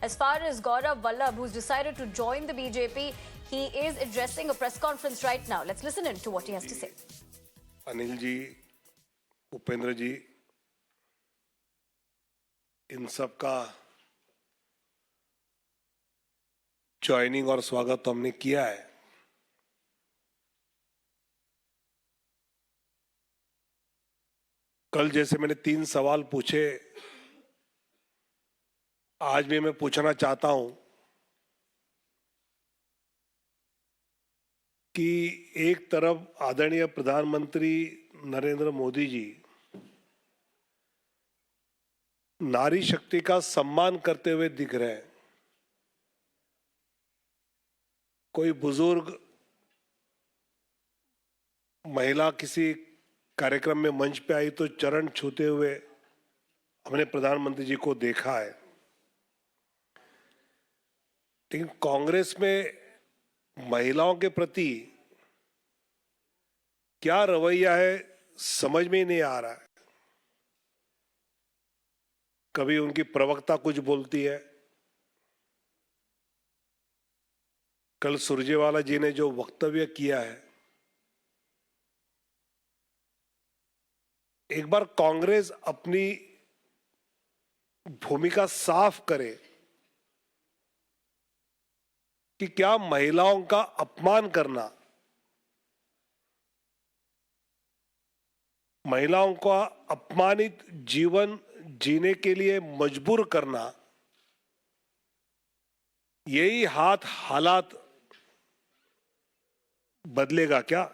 As far as Gaurav Vallabh, who's decided to join the BJP, he is addressing a press conference right now. Let's listen in to what he has to say. Anil ji, Upendra जी, इन सब का joining और स्वागत तो हमने किया है। कल जैसे मैंने 3 सवाल पूछे, आज भी मैं पूछना चाहता हूं कि एक तरफ आदरणीय प्रधानमंत्री नरेंद्र मोदी जी नारी शक्ति का सम्मान करते हुए दिख रहे हैं। कोई बुजुर्ग महिला किसी कार्यक्रम में मंच पे आई तो चरण छूते हुए हमने प्रधानमंत्री जी को देखा है, लेकिन कांग्रेस में महिलाओं के प्रति क्या रवैया है समझ में ही नहीं आ रहा है। कभी उनकी प्रवक्ता कुछ बोलती है, कल सुरजेवाला जी ने जो वक्तव्य किया है, एक बार कांग्रेस अपनी भूमिका साफ करे कि क्या महिलाओं का अपमान करना, महिलाओं का अपमानित जीवन जीने के लिए मजबूर करना, यही हालात बदलेगा क्या?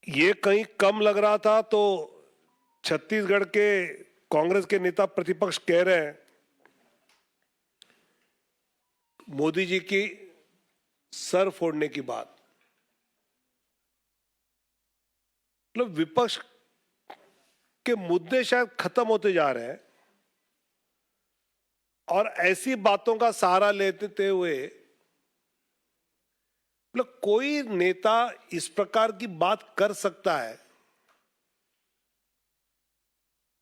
ये कहीं कम लग रहा था तो छत्तीसगढ़ के कांग्रेस के नेता प्रतिपक्ष कह रहे हैं मोदी जी की सर फोड़ने की बात। मतलब विपक्ष के मुद्दे शायद खत्म होते जा रहे हैं और ऐसी बातों का सहारा लेते हुए मतलब कोई नेता इस प्रकार की बात कर सकता है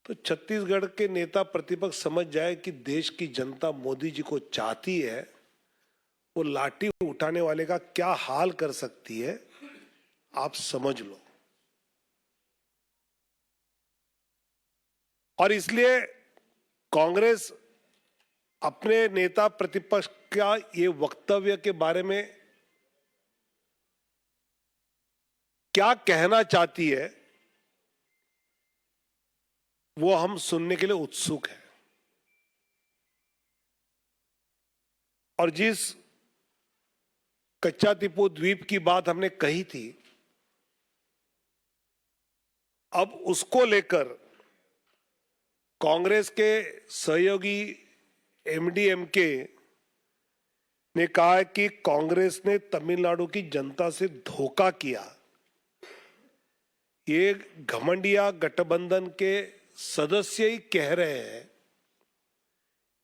तो छत्तीसगढ़ के नेता प्रतिपक्ष समझ जाए कि देश की जनता मोदी जी को चाहती है, वो लाठी उठाने वाले का क्या हाल कर सकती है, आप समझ लो। और इसलिए कांग्रेस अपने नेता प्रतिपक्ष का ये वक्तव्य के बारे में क्या कहना चाहती है वो हम सुनने के लिए उत्सुक हैं। और जिस कच्चा टीपू द्वीप की बात हमने कही थी, अब उसको लेकर कांग्रेस के सहयोगी एमडीएमके ने कहा कि कांग्रेस ने तमिलनाडु की जनता से धोखा किया। ये घमंडिया गठबंधन के सदस्य ही कह रहे हैं,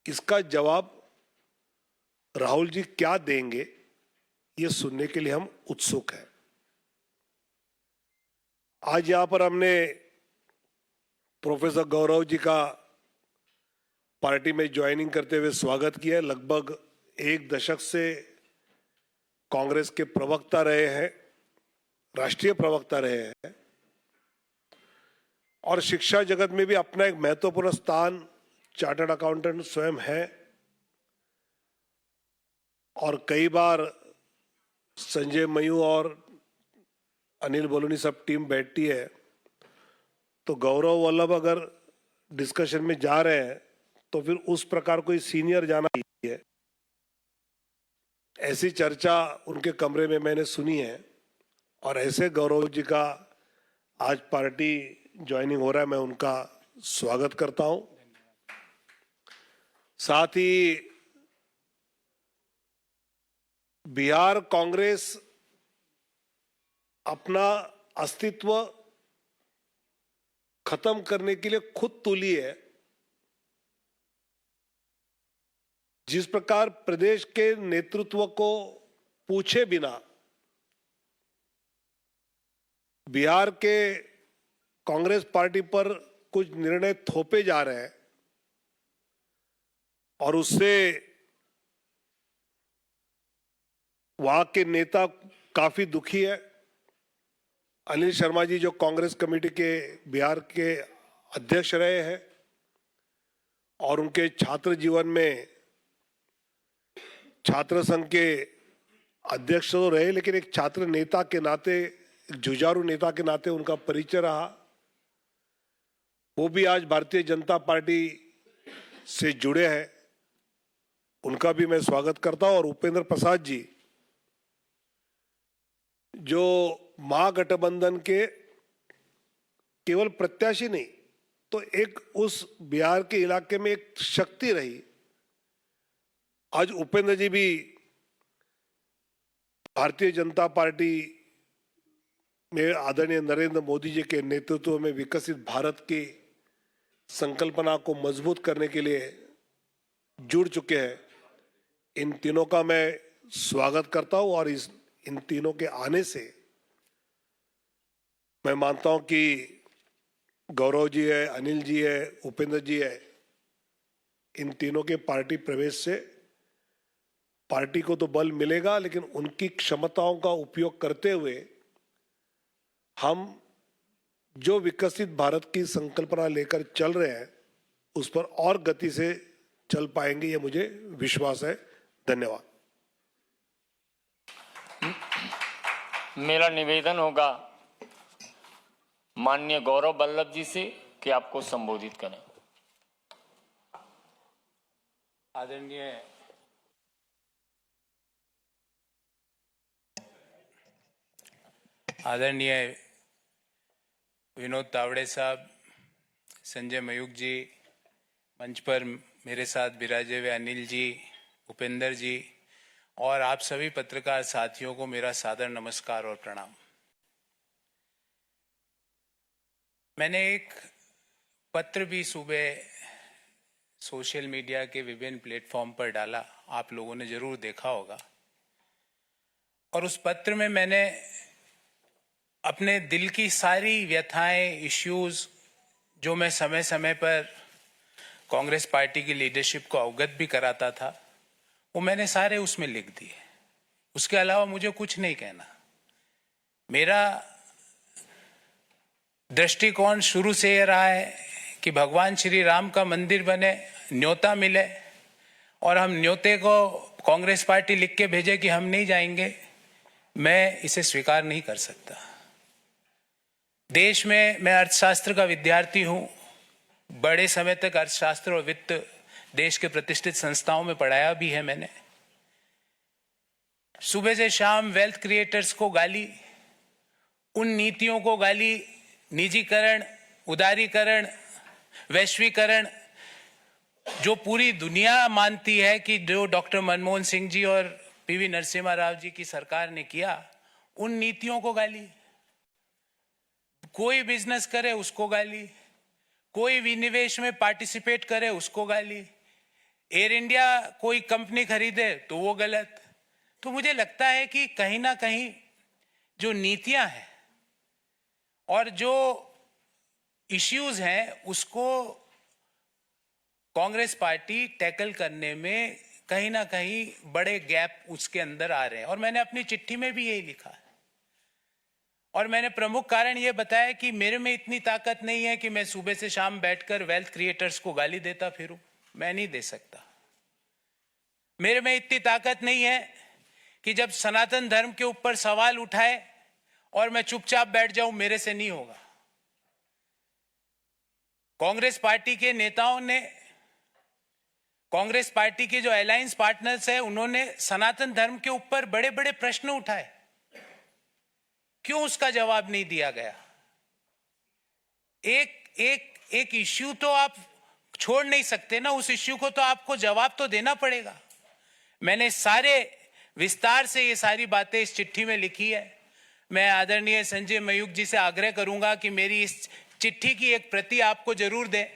इसका जवाब राहुल जी क्या देंगे ये सुनने के लिए हम उत्सुक हैं। आज यहां पर हमने प्रोफेसर गौरव जी का पार्टी में ज्वाइनिंग करते हुए स्वागत किया है। लगभग 1 दशक से कांग्रेस के प्रवक्ता रहे हैं, राष्ट्रीय प्रवक्ता रहे हैं और शिक्षा जगत में भी अपना एक महत्वपूर्ण स्थान चार्टर्ड अकाउंटेंट स्वयं है। और कई बार संजय मयू और अनिल बलूनी सब टीम बैठती है तो गौरव वल्लभ अगर डिस्कशन में जा रहे हैं तो फिर उस प्रकार कोई सीनियर जाना ही है। ऐसी चर्चा उनके कमरे में मैंने सुनी है और ऐसे गौरव जी का आज पार्टी ज्वाइनिंग हो रहा है, मैं उनका स्वागत करता हूं। साथ ही बिहार कांग्रेस अपना अस्तित्व खत्म करने के लिए खुद तुली है। जिस प्रकार प्रदेश के नेतृत्व को पूछे बिना बिहार के कांग्रेस पार्टी पर कुछ निर्णय थोपे जा रहे हैं और उससे वहां के नेता काफी दुखी है। अनिल शर्मा जी जो कांग्रेस कमेटी के बिहार के अध्यक्ष रहे हैं और उनके छात्र जीवन में छात्र संघ के अध्यक्ष तो रहे, लेकिन एक छात्र नेता के नाते, एक जुझारू नेता के नाते उनका परिचय रहा। वो भी आज भारतीय जनता पार्टी से जुड़े हैं, उनका भी मैं स्वागत करता हूं। और उपेंद्र प्रसाद जी जो महागठबंधन के केवल प्रत्याशी नहीं तो एक उस बिहार के इलाके में एक शक्ति रही, आज उपेंद्र जी भी भारतीय जनता पार्टी में आदरणीय नरेंद्र मोदी जी के नेतृत्व में विकसित भारत की संकल्पना को मजबूत करने के लिए जुड़ चुके हैं। इन तीनों का मैं स्वागत करता हूं और इन तीनों के आने से मैं मानता हूं कि गौरव जी है, अनिल जी है, उपेंद्र जी है, इन तीनों के पार्टी प्रवेश से पार्टी को तो बल मिलेगा, लेकिन उनकी क्षमताओं का उपयोग करते हुए हम जो विकसित भारत की संकल्पना लेकर चल रहे हैं उस पर और गति से चल पाएंगे, ये मुझे विश्वास है। धन्यवाद। मेरा निवेदन होगा माननीय गौरव वल्लभ जी से कि आपको संबोधित करें। आदरणीय विनोद तावड़े साहब, संजय मयूख जी, मंच पर मेरे साथ विराजे हुए अनिल जी, उपेंद्र जी और आप सभी पत्रकार साथियों को मेरा सादर नमस्कार और प्रणाम। मैंने एक पत्र भी सुबह सोशल मीडिया के विभिन्न प्लेटफॉर्म पर डाला, आप लोगों ने जरूर देखा होगा। और उस पत्र में मैंने अपने दिल की सारी व्यथाएं, इश्यूज जो मैं समय समय पर कांग्रेस पार्टी की लीडरशिप को अवगत भी कराता था, वो मैंने सारे उसमें लिख दिए। उसके अलावा मुझे कुछ नहीं कहना। मेरा दृष्टिकोण शुरू से ये रहा है कि भगवान श्री राम का मंदिर बने, न्योता मिले और हम न्योते को कांग्रेस पार्टी लिख के भेजे कि हम नहीं जाएंगे, मैं इसे स्वीकार नहीं कर सकता। देश में मैं अर्थशास्त्र का विद्यार्थी हूं, बड़े समय तक अर्थशास्त्र और वित्त देश के प्रतिष्ठित संस्थाओं में पढ़ाया भी है मैंने। सुबह से शाम वेल्थ क्रिएटर्स को गाली, उन नीतियों को गाली, निजीकरण, उदारीकरण, वैश्वीकरण, जो पूरी दुनिया मानती है कि जो डॉक्टर मनमोहन सिंह जी और पीवी नरसिम्हा राव जी की सरकार ने किया, उन नीतियों को गाली। कोई बिजनेस करे उसको गाली, कोई विनिवेश में पार्टिसिपेट करे उसको गाली, एयर इंडिया कोई कंपनी खरीदे तो वो गलत। तो मुझे लगता है कि कहीं ना कहीं जो नीतियां हैं और जो इश्यूज हैं उसको कांग्रेस पार्टी टैकल करने में कहीं ना कहीं बड़े गैप उसके अंदर आ रहे हैं। और मैंने अपनी चिट्ठी में भी यही लिखा है। और मैंने प्रमुख कारण यह बताया कि मेरे में इतनी ताकत नहीं है कि मैं सुबह से शाम बैठकर वेल्थ क्रिएटर्स को गाली देता फिरूं, मैं नहीं दे सकता। मेरे में इतनी ताकत नहीं है कि जब सनातन धर्म के ऊपर सवाल उठाए और मैं चुपचाप बैठ जाऊं, मेरे से नहीं होगा। कांग्रेस पार्टी के नेताओं ने, कांग्रेस पार्टी के जो अलायंस पार्टनर्स हैं, उन्होंने सनातन धर्म के ऊपर बड़े बड़े प्रश्न उठाए, क्यों उसका जवाब नहीं दिया गया? एक इश्यू तो आप छोड़ नहीं सकते ना, उस इश्यू को तो आपको जवाब तो देना पड़ेगा। मैंने सारे विस्तार से ये सारी बातें इस चिट्ठी में लिखी है। मैं आदरणीय संजय मयूख जी से आग्रह करूंगा कि मेरी इस चिट्ठी की एक प्रति आपको जरूर दें,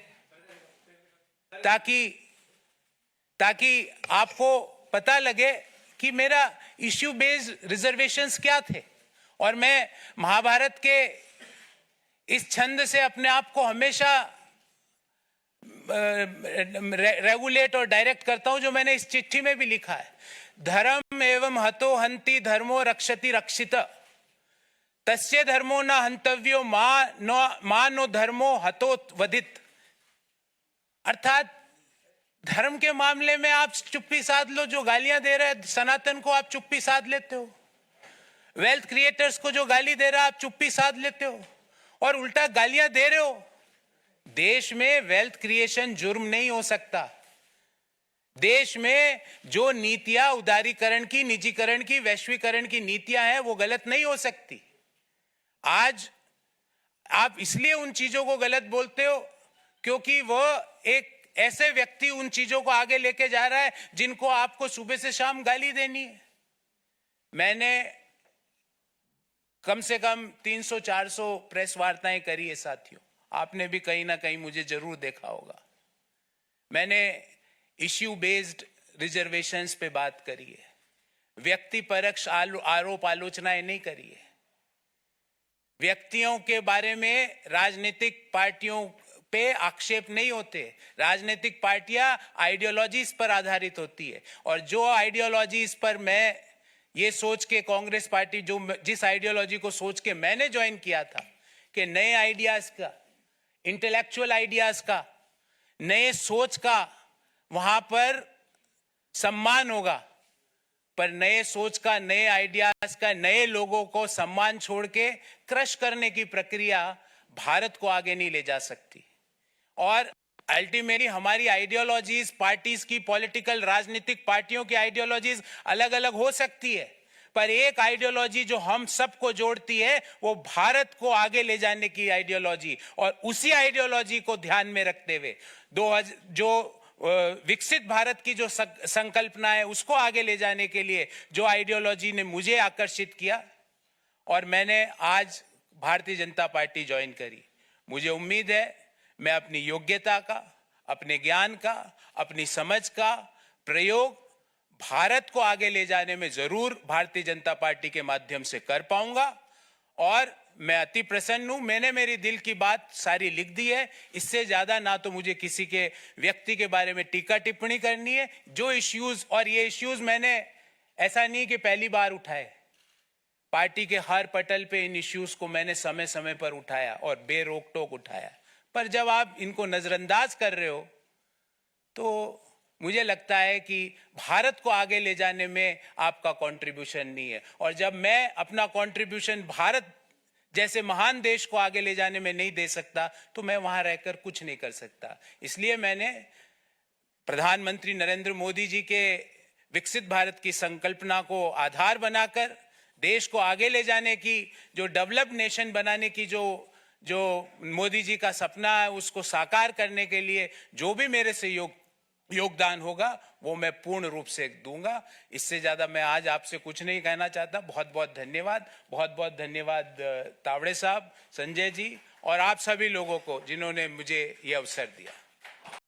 ताकि आपको पता लगे कि मेरा इश्यू बेस्ड रिजर्वेशंस क्या थे। और मैं महाभारत के इस छंद से अपने आप को हमेशा रेगुलेट और डायरेक्ट करता हूं, जो मैंने इस चिट्ठी में भी लिखा है। धर्म एवं हतो हंति धर्मो रक्षति रक्षित, तस्य धर्मो न हंतव्यो मा नो धर्मो हतो वधित। अर्थात धर्म के मामले में आप चुप्पी साध लो, जो गालियां दे रहे हैं सनातन को आप चुप्पी साध लेते हो, वेल्थ क्रिएटर्स को जो गाली दे रहा है आप चुप्पी साध लेते हो, और उल्टा गालियां दे रहे हो। देश में वेल्थ क्रिएशन जुर्म नहीं हो सकता। देश में जो नीतियां उदारीकरण की, निजीकरण की, वैश्वीकरण की नीतियां हैं वो गलत नहीं हो सकती। आज आप इसलिए उन चीजों को गलत बोलते हो क्योंकि वो एक ऐसे व्यक्ति उन चीजों को आगे लेके जा रहा है जिनको आपको सुबह से शाम गाली देनी है। मैंने कम से कम 300-400 प्रेस वार्ताएं करी है साथियों, आपने भी कहीं ना कहीं मुझे जरूर देखा होगा। मैंने इश्यू बेस्ड रिजर्वेशंस पे बात करी है, व्यक्ति परक्ष आरोप आलोचनाएं नहीं करी है। व्यक्तियों के बारे में राजनीतिक पार्टियों पे आक्षेप नहीं होते। राजनीतिक पार्टियां आइडियोलॉजीज पर आधारित होती है, और जो आइडियोलॉजीज पर मैं ये सोच के कांग्रेस पार्टी, जिस आइडियोलॉजी को सोच के मैंने ज्वाइन किया था कि नए आइडियाज का, इंटेलेक्चुअल आइडियाज का, नए सोच का वहां पर सम्मान होगा, पर नए सोच का, नए आइडियाज का, नए लोगों को सम्मान छोड़ के क्रश करने की प्रक्रिया भारत को आगे नहीं ले जा सकती। और अल्टीमेटली हमारी आइडियोलॉजीज, पार्टीज की, पॉलिटिकल राजनीतिक पार्टियों की आइडियोलॉजीज अलग अलग हो सकती है, पर एक आइडियोलॉजी जो हम सबको जोड़ती है वो भारत को आगे ले जाने की आइडियोलॉजी, और उसी आइडियोलॉजी को ध्यान में रखते हुए जो विकसित भारत की जो संकल्पना है उसको आगे ले जाने के लिए जो आइडियोलॉजी ने मुझे आकर्षित किया, और मैंने आज भारतीय जनता पार्टी ज्वाइन करी। मुझे उम्मीद है मैं अपनी योग्यता का, अपने ज्ञान का, अपनी समझ का प्रयोग भारत को आगे ले जाने में जरूर भारतीय जनता पार्टी के माध्यम से कर पाऊंगा, और मैं अति प्रसन्न हूं। मैंने मेरी दिल की बात सारी लिख दी है, इससे ज्यादा ना तो मुझे किसी के व्यक्ति के बारे में टीका टिप्पणी करनी है। जो इश्यूज, और ये इश्यूज मैंने ऐसा नहीं कि पहली बार उठाए, पार्टी के हर पटल पे इन इश्यूज को मैंने समय समय पर उठाया और बेरोक टोक उठाया, पर जब आप इनको नजरअंदाज कर रहे हो तो मुझे लगता है कि भारत को आगे ले जाने में आपका कंट्रीब्यूशन नहीं है। और जब मैं अपना कंट्रीब्यूशन भारत जैसे महान देश को आगे ले जाने में नहीं दे सकता तो मैं वहां रहकर कुछ नहीं कर सकता। इसलिए मैंने प्रधानमंत्री नरेंद्र मोदी जी के विकसित भारत की संकल्पना को आधार बनाकर देश को आगे ले जाने की, जो डेवलप्ड नेशन बनाने की जो मोदी जी का सपना है उसको साकार करने के लिए जो भी मेरे से योगदान होगा वो मैं पूर्ण रूप से दूंगा। इससे ज्यादा मैं आज आपसे कुछ नहीं कहना चाहता। बहुत बहुत धन्यवाद, बहुत बहुत धन्यवाद तावड़े साहब, संजय जी और आप सभी लोगों को जिन्होंने मुझे ये अवसर दिया।